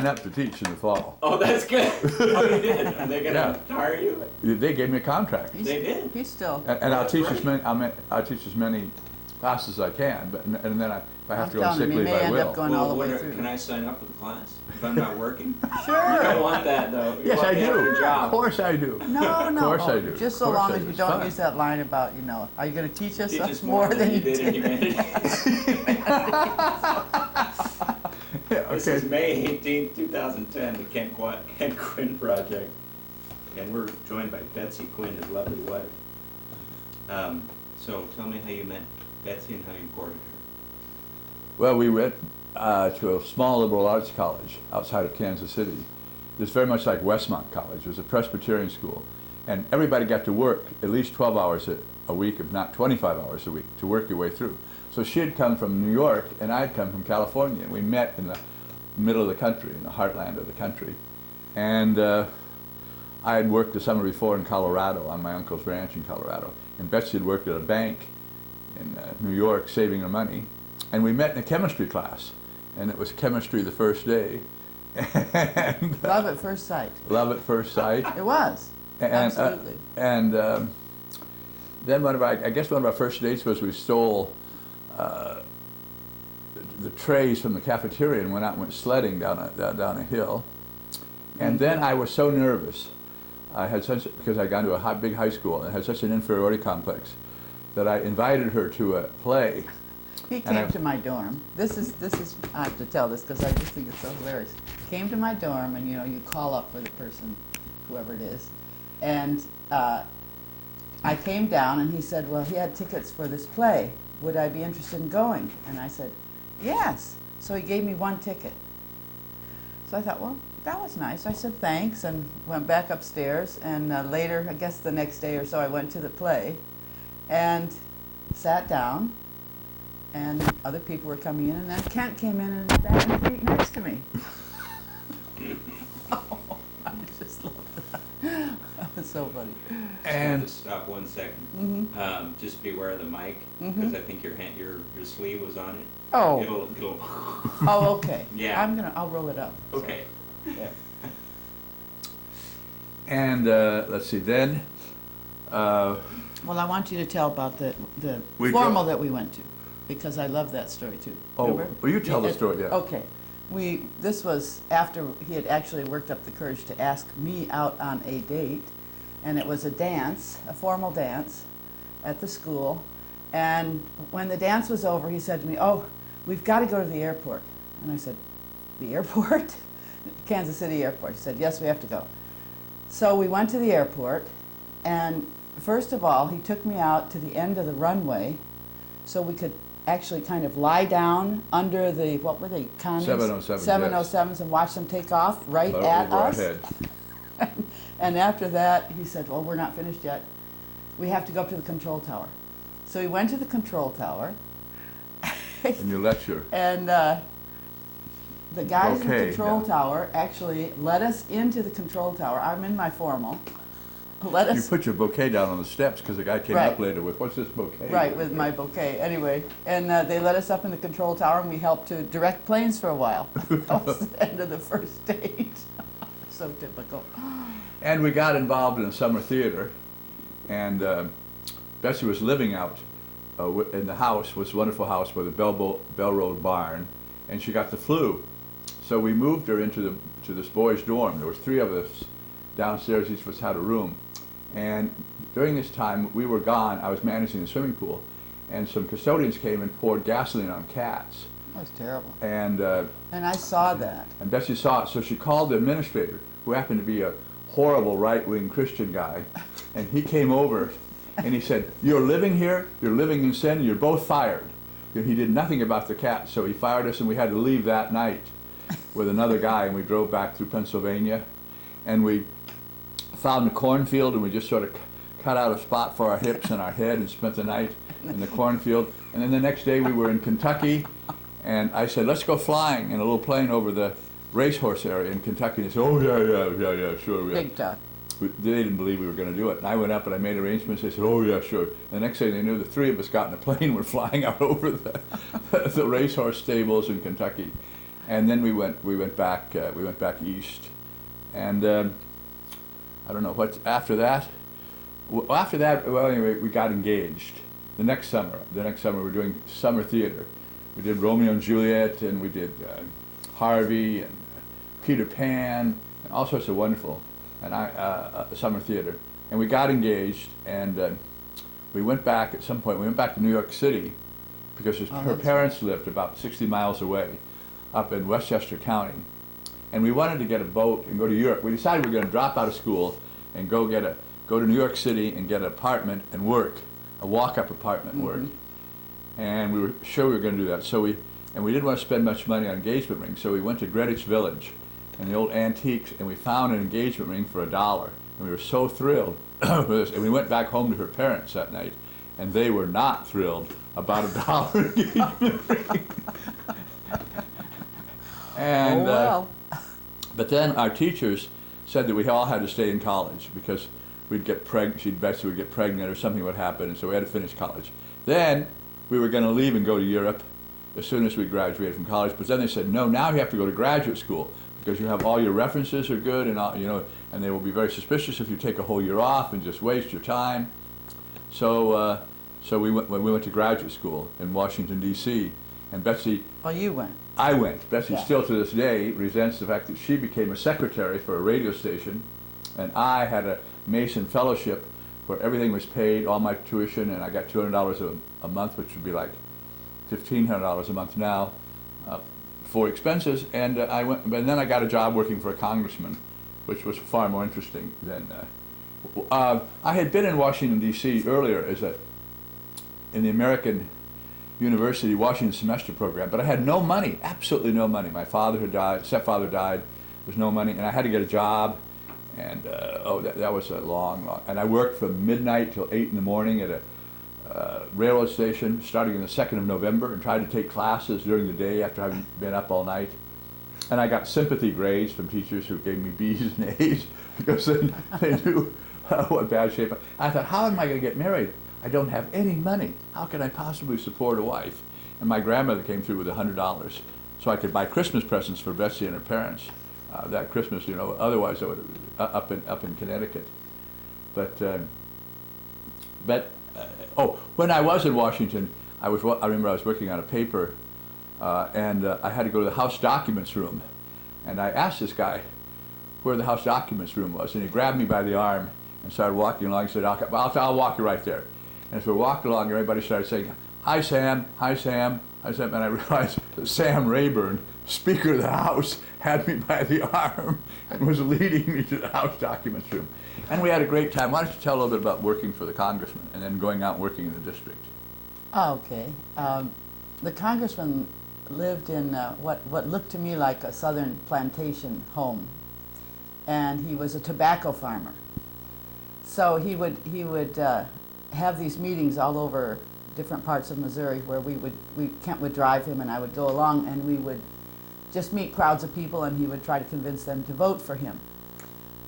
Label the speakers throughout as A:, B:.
A: up to teach in the fall.
B: Oh, that's good. Oh, you did. Are they gonna hire you?
A: They gave me a contract.
B: They did.
C: He's still.
A: And I'll teach as many. I'll teach as many classes as I can. But and then if I have to go on sick leave, I will.
C: Going all the way through.
B: Can I sign up for the class if I'm not working?
C: Sure.
B: You don't want that though. You
A: Yes,
B: want
A: I
B: me to have
A: do.
B: your job.
A: Of course I do.
C: No, no.
A: Of course I do.
C: Just so long as you don't use that line about, are you going to teach us more than you did in humanities?
B: This is May 18th, 2010, the Ken Quinn Project. And we're joined by Betsy Quinn, his lovely wife. So tell me how you met Betsy and how you courted her.
A: Well, we went to a small liberal arts college outside of Kansas City. It was very much like Westmont College. It was a Presbyterian school. And everybody got to work at least 12 hours a week, if not 25 hours a week, to work your way through. So she had come from New York, and I had come from California. We met in the middle of the country, in the heartland of the country. And I had worked the summer before in Colorado, on my uncle's ranch in Colorado. And Betsy had worked at a bank in New York, saving her money. And we met in a chemistry class. And it was chemistry the first day. And,
C: love at first sight.
A: Love at first sight.
C: It was. Absolutely.
A: Then I guess one of our first dates was we stole the trays from the cafeteria and went sledding down a hill. And then I was so nervous. I had because I'd gone to a big high school and had such an inferiority complex that I invited her to a play.
C: He came to my dorm. This is I have to tell this because I just think it's so hilarious. Came to my dorm, and you call up for the person, whoever it is, and I came down, and he said, well, he had tickets for this play. Would I be interested in going? And I said, yes. So he gave me one ticket. So I thought, well, that was nice. I said thanks and went back upstairs. And later, I guess the next day or so, I went to the play and sat down. And other people were coming in, and then Kent came in and sat in the seat next to me. Oh, I just love that. That was so funny.
B: And just stop 1 second.
C: Mm-hmm.
B: Just beware of the mic, because I think your sleeve was on it.
C: Oh.
B: It'll.
C: Oh, okay.
B: Yeah.
C: I'll roll it up.
B: Okay.
C: So, yeah.
A: And let's see, then.
C: Well, I want you to tell about the formal that we went to, because I love that story too. Remember?
A: Oh, well, you tell the story, yeah.
C: Okay. This was after he had actually worked up the courage to ask me out on a date, and it was a dance, a formal dance at the school. And when the dance was over, he said to me, oh, we've got to go to the airport. And I said, the airport? Kansas City Airport. He said, yes, we have to go. So we went to the airport, and first of all, he took me out to the end of the runway so we could actually kind of lie down under the, what were they, Connies?
A: 707s,
C: 707s, yes. And watch them take off right at us. And after that, he said, well, we're not finished yet. We have to go up to the control tower. So we went to the control tower.
A: And you lecture.
C: And the guys in the control tower actually let us into the control tower. I'm in my formal.
A: You put your bouquet down on the steps because the guy came up later with, what's this bouquet?
C: Right, with my bouquet. Anyway, and they let us up in the control tower, and we helped to direct planes for a while. That was the end of the first date. So typical.
A: And we got involved in a summer theater, and Betsy was living out in the house, was a wonderful house by the Bell Road barn, and she got the flu. So we moved her to this boys' dorm. There was 3 of us downstairs, each of us had a room. And during this time, we were gone. I was managing the swimming pool, and some custodians came and poured gasoline on cats.
C: That was terrible.
A: And
C: I saw that.
A: And Betsy saw it, so she called the administrator, who happened to be a horrible right-wing Christian guy, and he came over, and he said, you're living here, you're living in sin, you're both fired. He did nothing about the cats, so he fired us, and we had to leave that night with another guy, and we drove back through Pennsylvania, and we found a cornfield, and we just sort of cut out a spot for our hips and our head and spent the night in the cornfield. And then the next day we were in Kentucky, and I said, let's go flying in a little plane over the racehorse area in Kentucky. And they said, oh, yeah, sure.
C: Big talk.
A: They didn't believe we were going to do it. And I went up and I made arrangements. They said, oh, yeah, sure. And the next thing they knew, the 3 of us got in a plane and were flying out over the racehorse stables in Kentucky. and then we went back east, and I don't know what's after that. Well, after that, well, anyway, we got engaged. The next summer we're doing summer theater. We did Romeo and Juliet, and we did Harvey and Peter Pan, and all sorts of wonderful and summer theater. And we got engaged, and we went back at some point. We went back to New York City because her parents lived about 60 miles away, up in Westchester County, and we wanted to get a boat and go to Europe. We decided we were going to drop out of school and go to New York City and get an apartment and work, a walk-up apartment and work. And we were sure we were going to do that. So we didn't want to spend much money on engagement rings, so we went to Greenwich Village and the old antiques, and we found an engagement ring for $1. And we were so thrilled with this. And we went back home to her parents that night, and they were not thrilled about $1 engagement ring. And, but then our teachers said that we all had to stay in college because we'd get pregnant. Betsy would get pregnant or something would happen, and so we had to finish college. Then we were going to leave and go to Europe as soon as we graduated from college. But then they said, no, now you have to go to graduate school because you have all your references are good, and all, and they will be very suspicious if you take a whole year off and just waste your time. So we went to graduate school in Washington D.C. and Betsy.
C: Well, you went.
A: I went. Betsy
C: Yeah.
A: still to this day resents the fact that she became a secretary for a radio station, and I had a Mason fellowship where everything was paid, all my tuition, and I got $200 a month, which would be like $1,500 a month now, for expenses. And I went, but then I got a job working for a congressman, which was far more interesting than. I had been in Washington D.C. earlier in the American University Washington semester program, but I had no money, absolutely no money. My father had died, stepfather died, there was no money, and I had to get a job. And that was a long, and I worked from midnight till 8 in the morning at a railroad station starting on the 2nd of November, and tried to take classes during the day after having been up all night. And I got sympathy grades from teachers who gave me B's and A's because they knew what bad shape. I thought, how am I going to get married? I don't have any money. How can I possibly support a wife? And my grandmother came through with $100 so I could buy Christmas presents for Betsy and her parents. That Christmas, otherwise I would have up in Connecticut. But when I was in Washington, I remember I was working on a paper, and I had to go to the House Documents room, and I asked this guy where the House Documents room was, and he grabbed me by the arm and started walking along. He said, "I'll walk you right there." And as we walked along, everybody started saying, "Hi, Sam. Hi, Sam. Hi, Sam." And I realized that Sam Rayburn, Speaker of the House, had me by the arm and was leading me to the House Documents room. And we had a great time. Why don't you tell a little bit about working for the congressman and then going out and working in the district?
C: Oh, okay. The congressman lived in what looked to me like a southern plantation home, and he was a tobacco farmer. So he would have these meetings all over different parts of Missouri where Kent would drive him, and I would go along, and we would just meet crowds of people, and he would try to convince them to vote for him.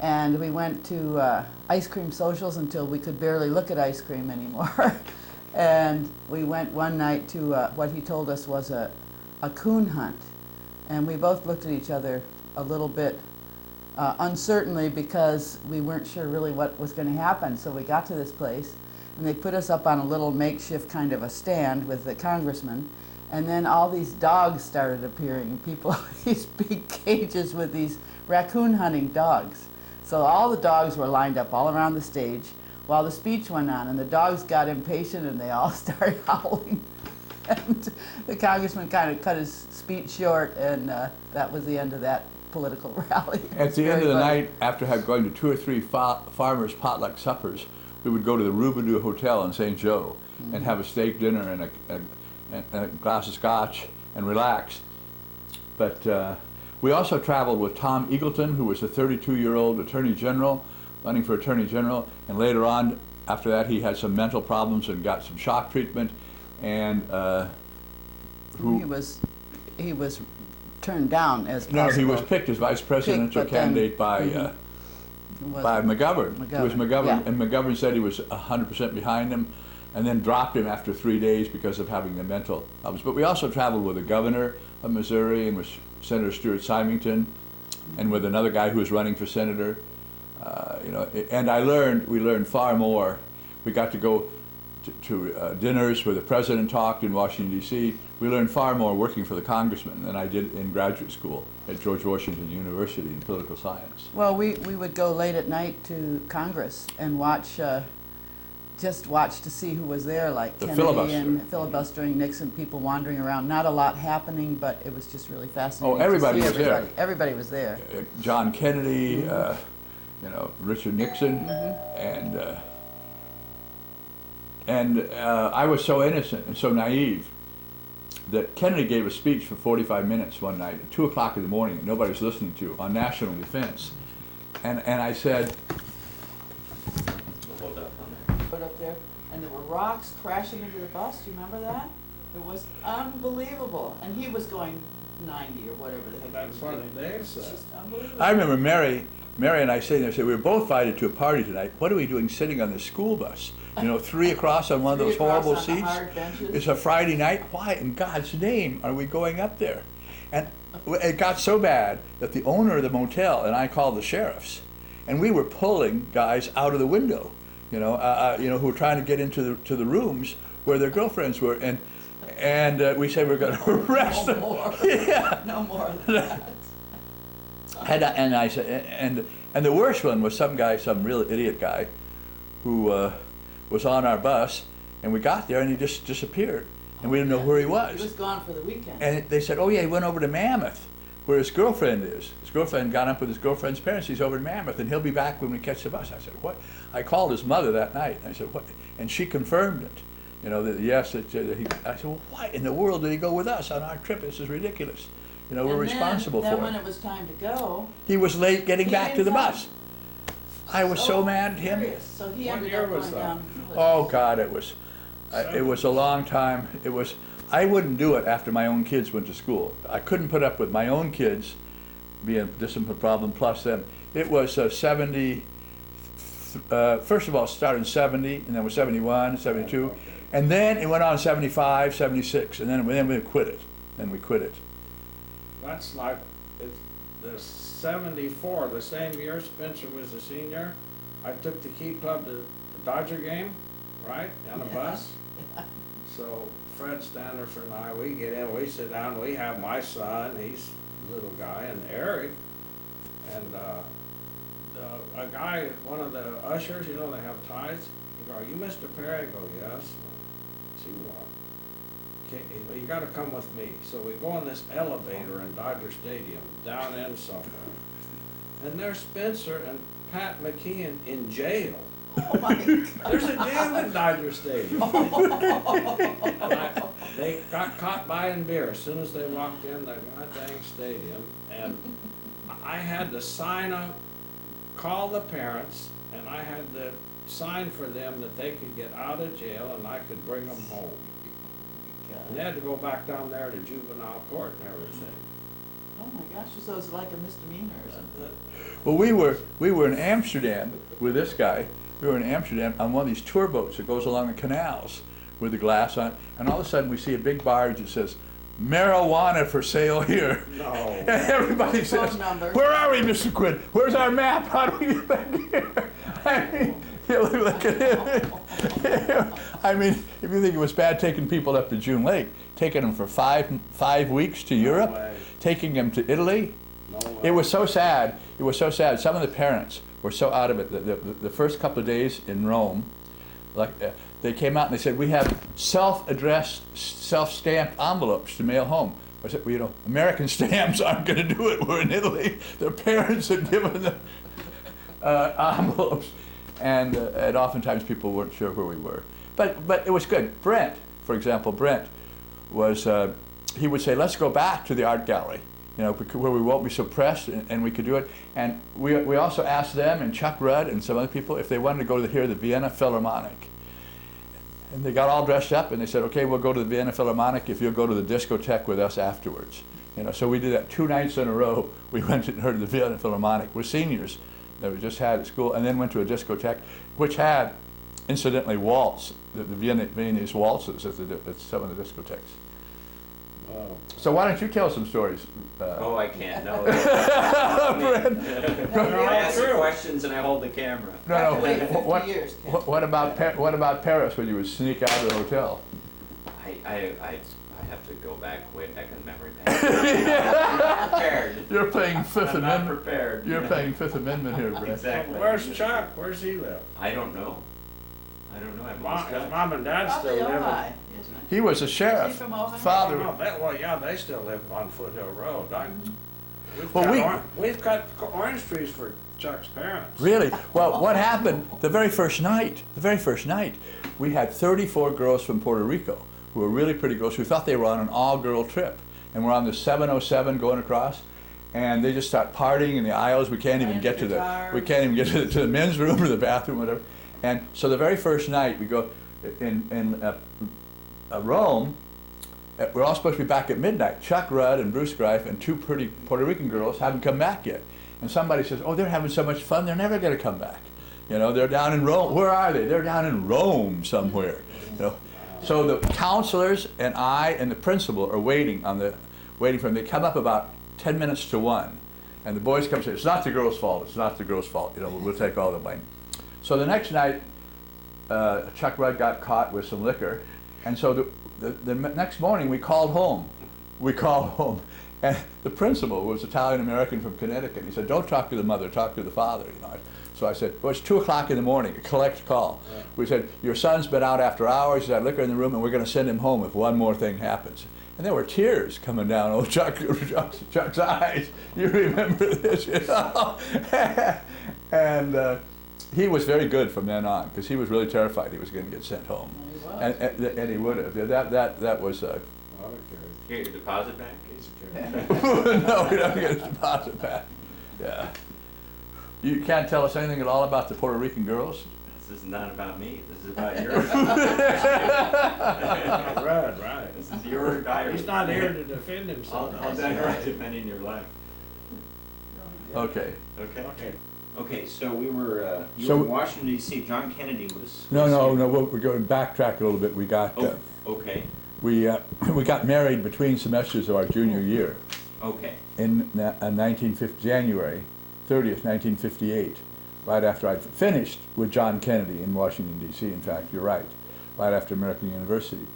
C: And we went to ice cream socials until we could barely look at ice cream anymore. And we went one night to what he told us was a coon hunt. And we both looked at each other a little bit uncertainly because we weren't sure really what was going to happen. So we got to this place, and they put us up on a little makeshift kind of a stand with the congressman. And then all these dogs started appearing, people with these big cages with these raccoon hunting dogs. So all the dogs were lined up all around the stage while the speech went on, and the dogs got impatient and they all started howling. And the congressman kind of cut his speech short, and that was the end of that political rally.
A: At the end of the night, after going to 2 or 3 farmers' potluck suppers, we would go to the Roubidou Hotel in St. Joe and have a steak dinner and a glass of scotch and relax. But we also traveled with Tom Eagleton, who was a 32-year-old attorney general, running for attorney general, and later on, after that, he had some mental problems and got some shock treatment, and
C: he was turned down as possible.
A: No, he was picked as vice presidential candidate by McGovern. It was McGovern,
C: yeah.
A: And McGovern said he was 100% behind him, and then dropped him after 3 days because of having the mental problems. But we also traveled with the governor of Missouri and was Senator Stuart Symington, and with another guy who was running for senator. You know, and we learned far more. We got to go to dinners where the president talked in Washington, D.C. We learned far more working for the congressman than I did in graduate school at George Washington University in political science.
C: Well, we would go late at night to Congress and watch, just watch to see who was there, like
A: The
C: Kennedy
A: filibuster.
C: and filibustering, Nixon, people wandering around. Not a lot happening, but it was just really fascinating.
A: Oh, everybody
C: to see
A: was there.
C: everybody. Everybody was there.
A: John Kennedy, you know, Richard Nixon, and I was so innocent and so naive that Kennedy gave a speech for 45 minutes one night at 2 o'clock in the morning that nobody was listening to on national defense. And I said,
B: Hold up on there.
C: Put up there, and there were rocks crashing into the bus. Do you remember that? It was unbelievable. And he was going 90 or whatever the heck he was
D: That's what
C: doing.
D: they
C: It's
D: said.
C: just unbelievable.
A: I remember Mary and I sitting there and said, we were both invited to a party tonight. What are we doing sitting on this school bus? You know, 3 across on one of those
C: Three across
A: horrible
C: on the
A: seats.
C: hard benches.
A: It's a Friday night. Why in God's name are we going up there? And it got so bad that the owner of the motel and I called the sheriffs, and we were pulling guys out of the window, you know, who were trying to get into the rooms where their girlfriends were, and we said we're going to arrest them.
C: No more.
A: Yeah.
C: No more of that.
A: And I said, and the worst one was some real idiot guy, who was on our bus, and we got there and he just disappeared, and we didn't know where he
C: He
A: was.
C: was gone for the weekend.
A: And they said, oh yeah, he went over to Mammoth, where his girlfriend is. His girlfriend got up with his girlfriend's parents. He's over in Mammoth, and he'll be back when we catch the bus. I said, what? I called his mother that night, and I said, what? And she confirmed it. You know, that yes, I said, well, why in the world did he go with us on our trip? This is ridiculous. You know, we're
C: And
A: responsible
C: then
A: for
C: when
A: it.
C: it was time to go,
A: He was late getting
C: He
A: back to
C: didn't
A: the
C: come.
A: bus. I was so mad at him.
C: furious. So he
D: What
C: ended
D: year
C: up
D: was
C: going
D: that?
C: down.
A: Oh God, it was a long time. I wouldn't do it after my own kids went to school. I couldn't put up with my own kids being a discipline problem plus them. It was 70. First of all, it started in 70, and then it was 71, 72, and then it went on 75, 76, and then we quit it. Then we quit it.
D: That's like, the 74, the same year Spencer was a senior, I took the Key Club to the Dodger game, right, on a bus. So Fred Standerford and I, we get in, we sit down, we have my son, he's a little guy, and Eric, and a guy, one of the ushers, you know, they have ties, he go, are you Mr. Perry? I go, yes. See what? Okay, well, you gotta come with me. So we go on this elevator in Dodger Stadium, down in somewhere. And there's Spencer and Pat McKeon in jail.
C: Oh my God.
D: There's a jail in Dodger Stadium. They got caught buying beer as soon as they walked in the goddamn stadium. And I had to sign up, call the parents, and I had to sign for them that they could get out of jail and I could bring them home. And they had to go back down there to juvenile court and everything.
C: Oh my gosh, so it's like a misdemeanor or something.
A: Well, we were in Amsterdam with this guy. We were in Amsterdam on one of these tour boats that goes along the canals with the glass on, and all of a sudden we see a big barge that says, marijuana for sale here.
D: No.
A: And everybody says,
C: Phone number.
A: where are we, Mr. Quinn? Where's our map? How do we get back here? I mean, you look at him. I mean, if you think it was bad taking people up to June Lake, taking them for five weeks to Europe,
D: way.
A: taking them to Italy,
D: No way.
A: it was so sad. It was so sad. Some of the parents were so out of it. The first couple of days in Rome, like they came out and they said, we have self-addressed, self-stamped envelopes to mail home. I said, well, you know, American stamps aren't going to do it. We're in Italy. Their parents had given them envelopes, and oftentimes people weren't sure where we were. But it was good. Brent, for example, was he would say, let's go back to the art gallery, you know, where we won't be so pressed, and we could do it. And we also asked them and Chuck Rudd and some other people if they wanted to go to hear the Vienna Philharmonic. And they got all dressed up and they said, okay, we'll go to the Vienna Philharmonic if you'll go to the discotheque with us afterwards. You know, so we did that 2 nights in a row. We went and heard the Vienna Philharmonic. We're seniors that we just had at school, and then went to a discotheque, which had, incidentally, waltz, the Viennese waltzes at some of the discotheques.
D: Oh.
A: So why don't you tell some stories?
B: Oh, I can't, no.
A: Fred.
B: I ask the questions and I hold the camera.
A: No,
C: Wait,
A: no.
C: 50
A: What,
C: years, Ken.
A: what about Paris when you would sneak out of the hotel?
B: I have to go back way back in memory bank. I'm prepared.
A: You're playing Fifth
B: I'm not
A: Amendment.
B: prepared.
A: You're playing Fifth Amendment here, Brett.
B: Exactly.
D: Where's Chuck? Where's he live?
B: I don't know. I don't know. I've
D: Mom,
B: lost
D: his
B: touch.
D: mom and dad
C: Probably
D: still live.
C: Ojai, isn't it?
A: He was a sheriff.
C: Is he from Ohio?
A: Father.
D: Well, yeah, they still live on Foothill Road.
A: Well,
D: We've got orange trees for Chuck's parents.
A: Really? Well, what happened the very first night, we had 34 girls from Puerto Rico who were really pretty girls who thought they were on an all-girl trip. And we're on the 707 going across, and they just start partying in the aisles. We can't even get to the men's room or the bathroom, whatever. And so the very first night we go in Rome. We're all supposed to be back at midnight. Chuck Rudd and Bruce Greif and two pretty Puerto Rican girls haven't come back yet. And somebody says, "Oh, they're having so much fun. They're never going to come back. You know, they're down in Rome. Where are they? They're down in Rome somewhere." You know. So the counselors and I and the principal are waiting for them. They come up about 10 minutes to 1, and the boys come and say, "It's not the girls' fault. It's not the girls' fault. You know, we'll take all the blame." So the next night, Chuck Rudd got caught with some liquor, and so the next morning we called home. And the principal was Italian American from Connecticut. He said, "Don't talk to the mother, talk to the father." You know. So I said, "Well, it's 2 o'clock in the morning, a collect call." Yeah. We said, "Your son's been out after hours, he's had liquor in the room, and we're going to send him home if one more thing happens." And there were tears coming down old Chuck's eyes. You remember this, you know? And he was very good from then on, because he was really terrified he was going to get sent home.
C: Well, he was.
A: And he would have. That was...
B: Get your deposit back?
A: No, we don't get a deposit back. Yeah. You can't tell us anything at all about the Puerto Rican girls?
B: This is not about me. This is about your.
D: Right.
B: This is your diary.
D: He's not here to defend himself.
B: I'll digress defending your life.
A: Okay.
B: Okay, so we were, you were in Washington D.C. John Kennedy was.
A: No, we're going to backtrack a little bit. We got.
B: Okay.
A: We got married between semesters of our junior year.
B: Okay.
A: In January 30th, 1958, right after I'd finished with John Kennedy in Washington, D.C. In fact, you're right after American University.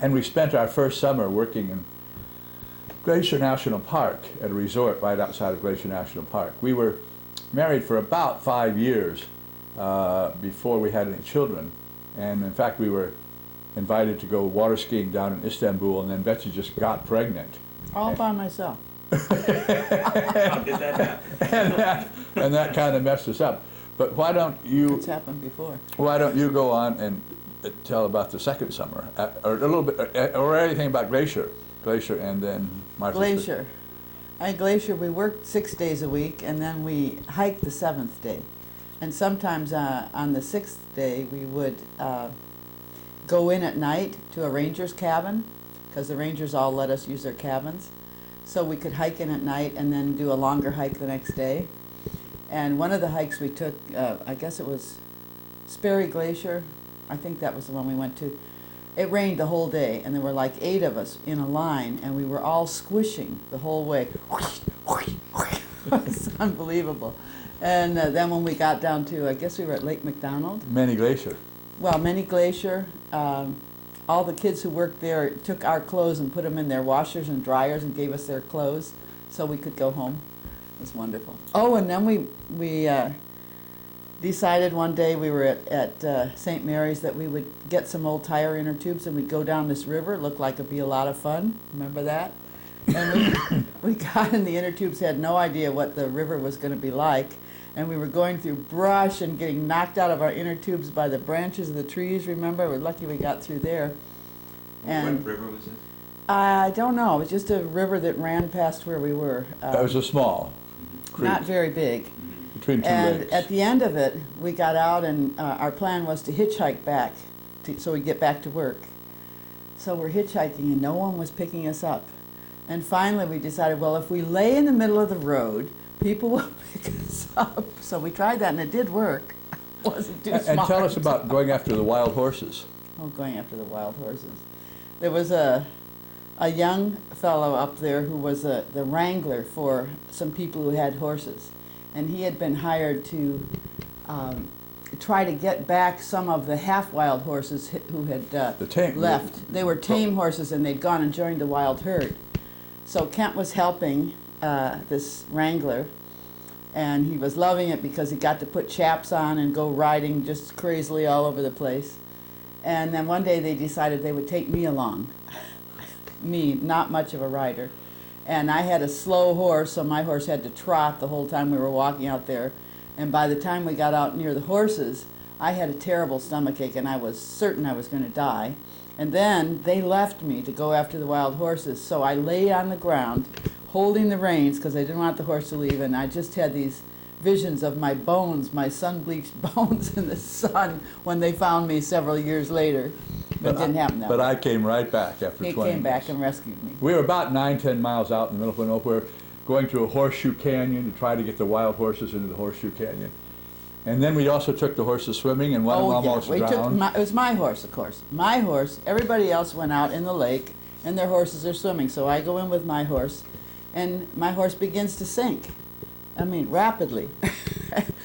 A: And we spent our first summer working in Glacier National Park at a resort right outside of Glacier National Park. We were married for about 5 years before we had any children. And in fact, we were invited to go water skiing down in Istanbul, and then Betsy just got pregnant.
C: All by myself.
B: How did that happen?
A: and that kind of messed us up. But why don't you?
C: It's happened before.
A: Why don't you go on and tell about the second summer, or a little bit, or anything about Glacier, and then Martha's
C: Glacier. At Glacier, we worked 6 days a week, and then we hiked the 7th day. And sometimes on the 6th day, we would go in at night to a ranger's cabin, because the rangers all let us use their cabins. So we could hike in at night and then do a longer hike the next day. And one of the hikes we took, I guess it was Sperry Glacier. I think that was the one we went to. It rained the whole day, and there were like 8 of us in a line, and we were all squishing the whole way. It's unbelievable. And then when we got down to, I guess we were at Lake McDonald.
A: Many Glacier.
C: Well, Many Glacier. All the kids who worked there took our clothes and put them in their washers and dryers and gave us their clothes so we could go home. It was wonderful. Oh, and then we decided one day we were at St. Mary's that we would get some old tire inner tubes and we'd go down this river. It looked like it'd be a lot of fun. Remember that? And we got in the inner tubes, had no idea what the river was going to be like. And we were going through brush and getting knocked out of our inner tubes by the branches of the trees, remember? We're lucky we got through there. And
B: what river was it?
C: I don't know. It was just a river that ran past where we were.
A: That was a small creek.
C: Not very big.
A: Between two
C: and
A: lakes.
C: At the end of it, we got out, and our plan was to hitchhike back so we'd get back to work. So we're hitchhiking, and no one was picking us up. And finally we decided, well, if we lay in the middle of the road, people will pick us up. So we tried that, and it did work. It wasn't too smart.
A: And tell us about going after the wild horses.
C: Oh, going after the wild horses. There was a a young fellow up there who was the wrangler for some people who had horses. And he had been hired to try to get back some of the half-wild horses who had left. They were tame horses and they'd gone and joined the wild herd. So Kent was helping this wrangler, and he was loving it because he got to put chaps on and go riding just crazily all over the place. And then one day they decided they would take me along. Me, not much of a rider. And I had a slow horse, so my horse had to trot the whole time we were walking out there. And by the time we got out near the horses, I had a terrible stomachache and I was certain I was going to die. And then they left me to go after the wild horses, so I lay on the ground holding the reins because I didn't want the horse to leave, and I just had these visions of my bones, my sun-bleached bones in the sun when they found me several years later. But it didn't happen that way.
A: But I came right back after 20
C: He came back and rescued me.
A: We were about 9-10 miles out in the middle of nowhere, going to a horseshoe canyon to try to get the wild horses into the horseshoe canyon. And then we also took the horses swimming, and one of them almost drowned.
C: It was my horse, of course. My horse. Everybody else went out in the lake, and their horses are swimming. So I go in with my horse, and my horse begins to sink. I mean, rapidly.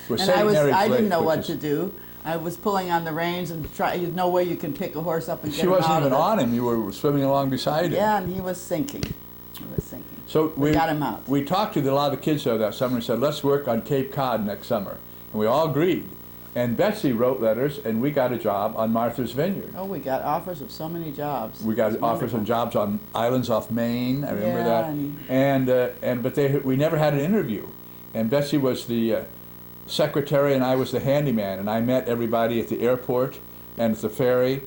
C: And I didn't know what to do. I was pulling on the reins and there's no way you can pick a horse up and get him out of it.
A: She wasn't even on him. You were swimming along beside him.
C: Yeah, and he was sinking. He was sinking.
A: So
C: we got him out.
A: We talked to a lot of the kids that summer and said, let's work on Cape Cod next summer. And we all agreed. And Betsy wrote letters, and we got a job on Martha's Vineyard.
C: Oh, we got offers of so many jobs.
A: We got offers of jobs on islands off Maine. I remember that. But we never had an interview. And Betsy was the secretary, and I was the handyman. And I met everybody at the airport and at the ferry.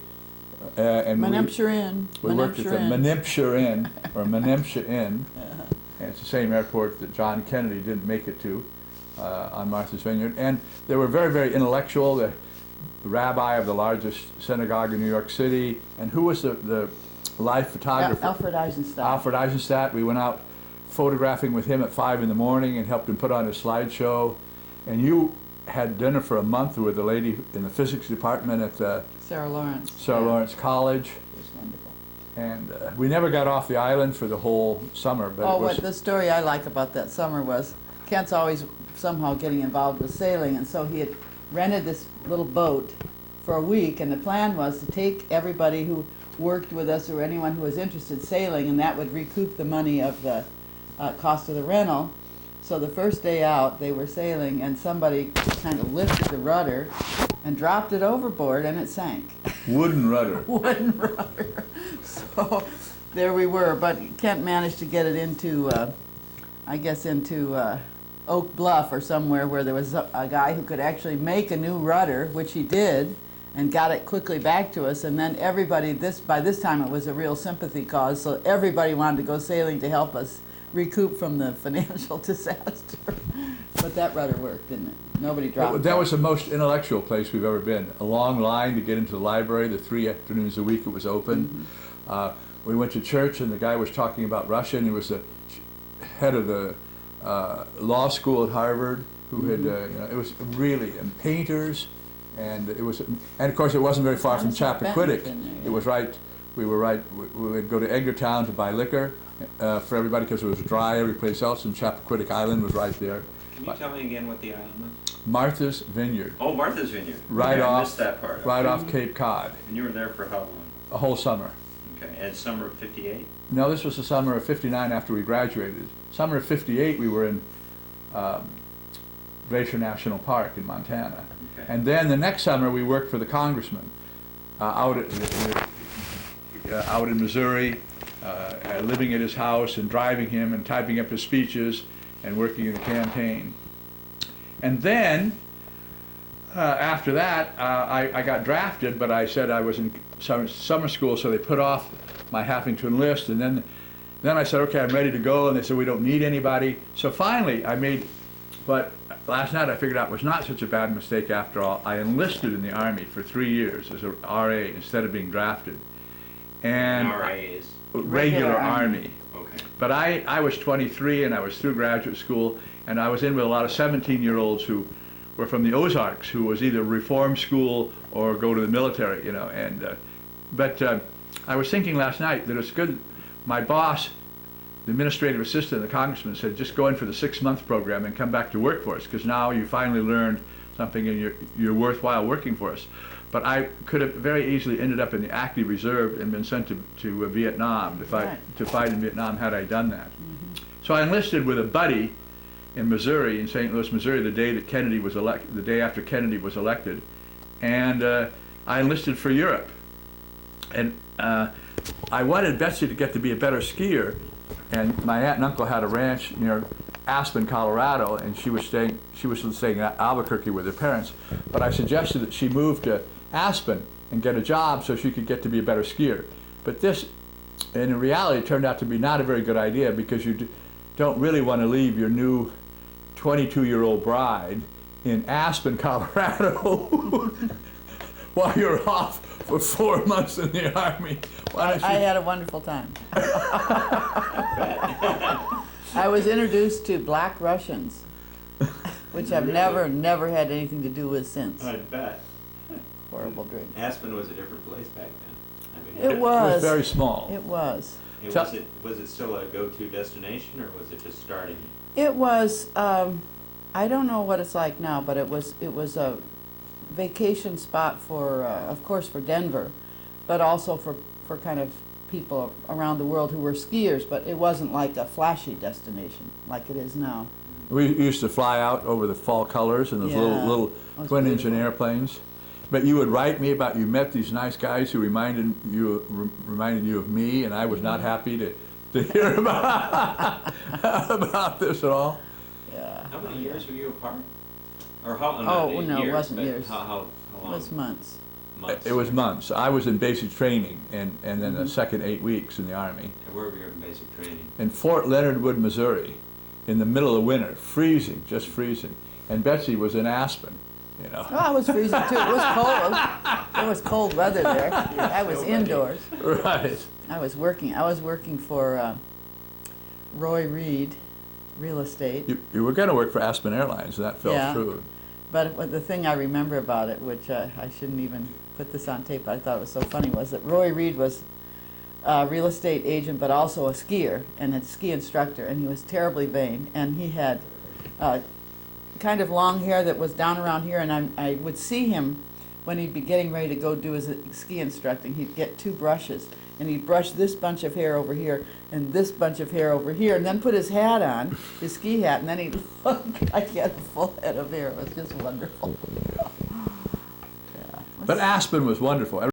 C: Menempshire Inn.
A: We worked at the Menempshire Inn, or Menempshire Inn. And it's the same airport that John Kennedy didn't make it to. On Martha's Vineyard, and they were very, very intellectual. The rabbi of the largest synagogue in New York City, and who was the live photographer?
C: Alfred Eisenstadt.
A: Alfred Eisenstadt. We went out photographing with him at 5 in the morning and helped him put on his slideshow. And you had dinner for a month with the lady in the physics department at
C: Sarah Lawrence.
A: Sarah Lawrence College.
C: It was wonderful.
A: And we never got off the island for the whole summer. But
C: what the story I like about that summer was Kent's always somehow getting involved with sailing, and so he had rented this little boat for a week, and the plan was to take everybody who worked with us or anyone who was interested sailing, and that would recoup the money of the cost of the rental. So the first day out, they were sailing, and somebody kind of lifted the rudder and dropped it overboard, and it sank.
A: Wooden rudder.
C: Wooden rudder. So there we were, but Kent managed to get it into, I guess, into Oak Bluff or somewhere where there was a guy who could actually make a new rudder, which he did, and got it quickly back to us. And then everybody, by this time it was a real sympathy cause, so everybody wanted to go sailing to help us recoup from the financial disaster. But that rudder worked, didn't it? Nobody dropped it.
A: That was the most intellectual place we've ever been. A long line to get into the library, the 3 afternoons a week it was open. Mm-hmm. We went to church, and the guy was talking about Russia, and he was the head of the law school at Harvard, who had, it was really, and painters, and it was, and of course it wasn't very far from Chappaquiddick. It was right, we would go to Edgartown to buy liquor for everybody because it was dry every place else, and Chappaquiddick Island was right there.
B: Can you tell me again what the island was?
A: Martha's Vineyard.
B: Oh, Martha's Vineyard.
A: Right
B: okay,
A: off,
B: I missed that part.
A: Right off Cape Cod.
B: And you were there for how long?
A: A whole summer.
B: Okay, and summer of '58?
A: No, this was the summer of '59 after we graduated. Summer of '58 we were in Glacier National Park in Montana. Okay. And then the next summer we worked for the congressman out in Missouri, living at his house and driving him and typing up his speeches and working in the campaign. And then after that I got drafted, but I said I was in summer school, so they put off my having to enlist, and then I said, okay, I'm ready to go, and they said, we don't need anybody. So finally, but last night I figured out it was not such a bad mistake after all. I enlisted in the Army for 3 years as a RA instead of being drafted. And
B: RA is?
A: Regular Army.
B: Okay.
A: But I was 23, and I was through graduate school, and I was in with a lot of 17-year-olds who were from the Ozarks, who was either reform school or go to the military, and but I was thinking last night that it's good my boss, the administrative assistant, the congressman, said, just go in for the 6-month program and come back to work for us, because now you finally learned something and you're worthwhile working for us. But I could have very easily ended up in the active reserve and been sent to Vietnam to fight in Vietnam had I done that. So I enlisted with a buddy in Missouri, in St. Louis, Missouri, the day that Kennedy was elected, the day after Kennedy was elected, and I enlisted for Europe. And I wanted Betsy to get to be a better skier, and my aunt and uncle had a ranch near Aspen, Colorado, and she was staying in Albuquerque with her parents. But I suggested that she move to Aspen and get a job so she could get to be a better skier. But this, in reality, turned out to be not a very good idea, because you don't really want to leave your new 22-year-old bride in Aspen, Colorado while you're off for 4 months in the Army.
C: I had a wonderful time. I was introduced to Black Russians, which I've never had anything to do with since.
B: I bet.
C: Horrible drink.
B: Aspen was a different place back then. I mean,
C: It was.
A: It was very small.
C: It was.
B: Was it still a go-to destination, or was it just starting?
C: It was. I don't know what it's like now, but it was a vacation spot for, of course, for Denver, but also for kind of people around the world who were skiers. But it wasn't like a flashy destination like it is now.
A: We used to fly out over the fall colors in those little twin engine airplanes. But you would write me about you met these nice guys who reminded you of me, and I was not happy to hear about this at all.
C: Yeah.
B: How many years were you apart? Or how?
C: Oh, no,
B: years,
C: it wasn't
B: but
C: years.
B: How long?
C: It was months.
B: Months.
A: It was months. I was in basic training, and then the second 8 weeks in the Army.
B: And where were you in basic training?
A: In Fort Leonard Wood, Missouri, in the middle of winter, freezing, just freezing. And Betsy was in Aspen, you know.
C: Oh, I was freezing too. It was cold. There was cold weather there. I was indoors.
A: Right.
C: I was working for Roy Reed Real Estate.
A: You were going to work for Aspen Airlines, and that fell through.
C: But the thing I remember about it, which I shouldn't even put this on tape, but I thought it was so funny, was that Roy Reed was a real estate agent, but also a skier and a ski instructor, and he was terribly vain, and he had kind of long hair that was down around here, and I would see him when he'd be getting ready to go do his ski instructing. He'd get 2 brushes, and he'd brush this bunch of hair over here and this bunch of hair over here, and then put his hat on, his ski hat, and then he'd look like he had a full head of hair. It was just wonderful. Yeah.
A: But Aspen was wonderful.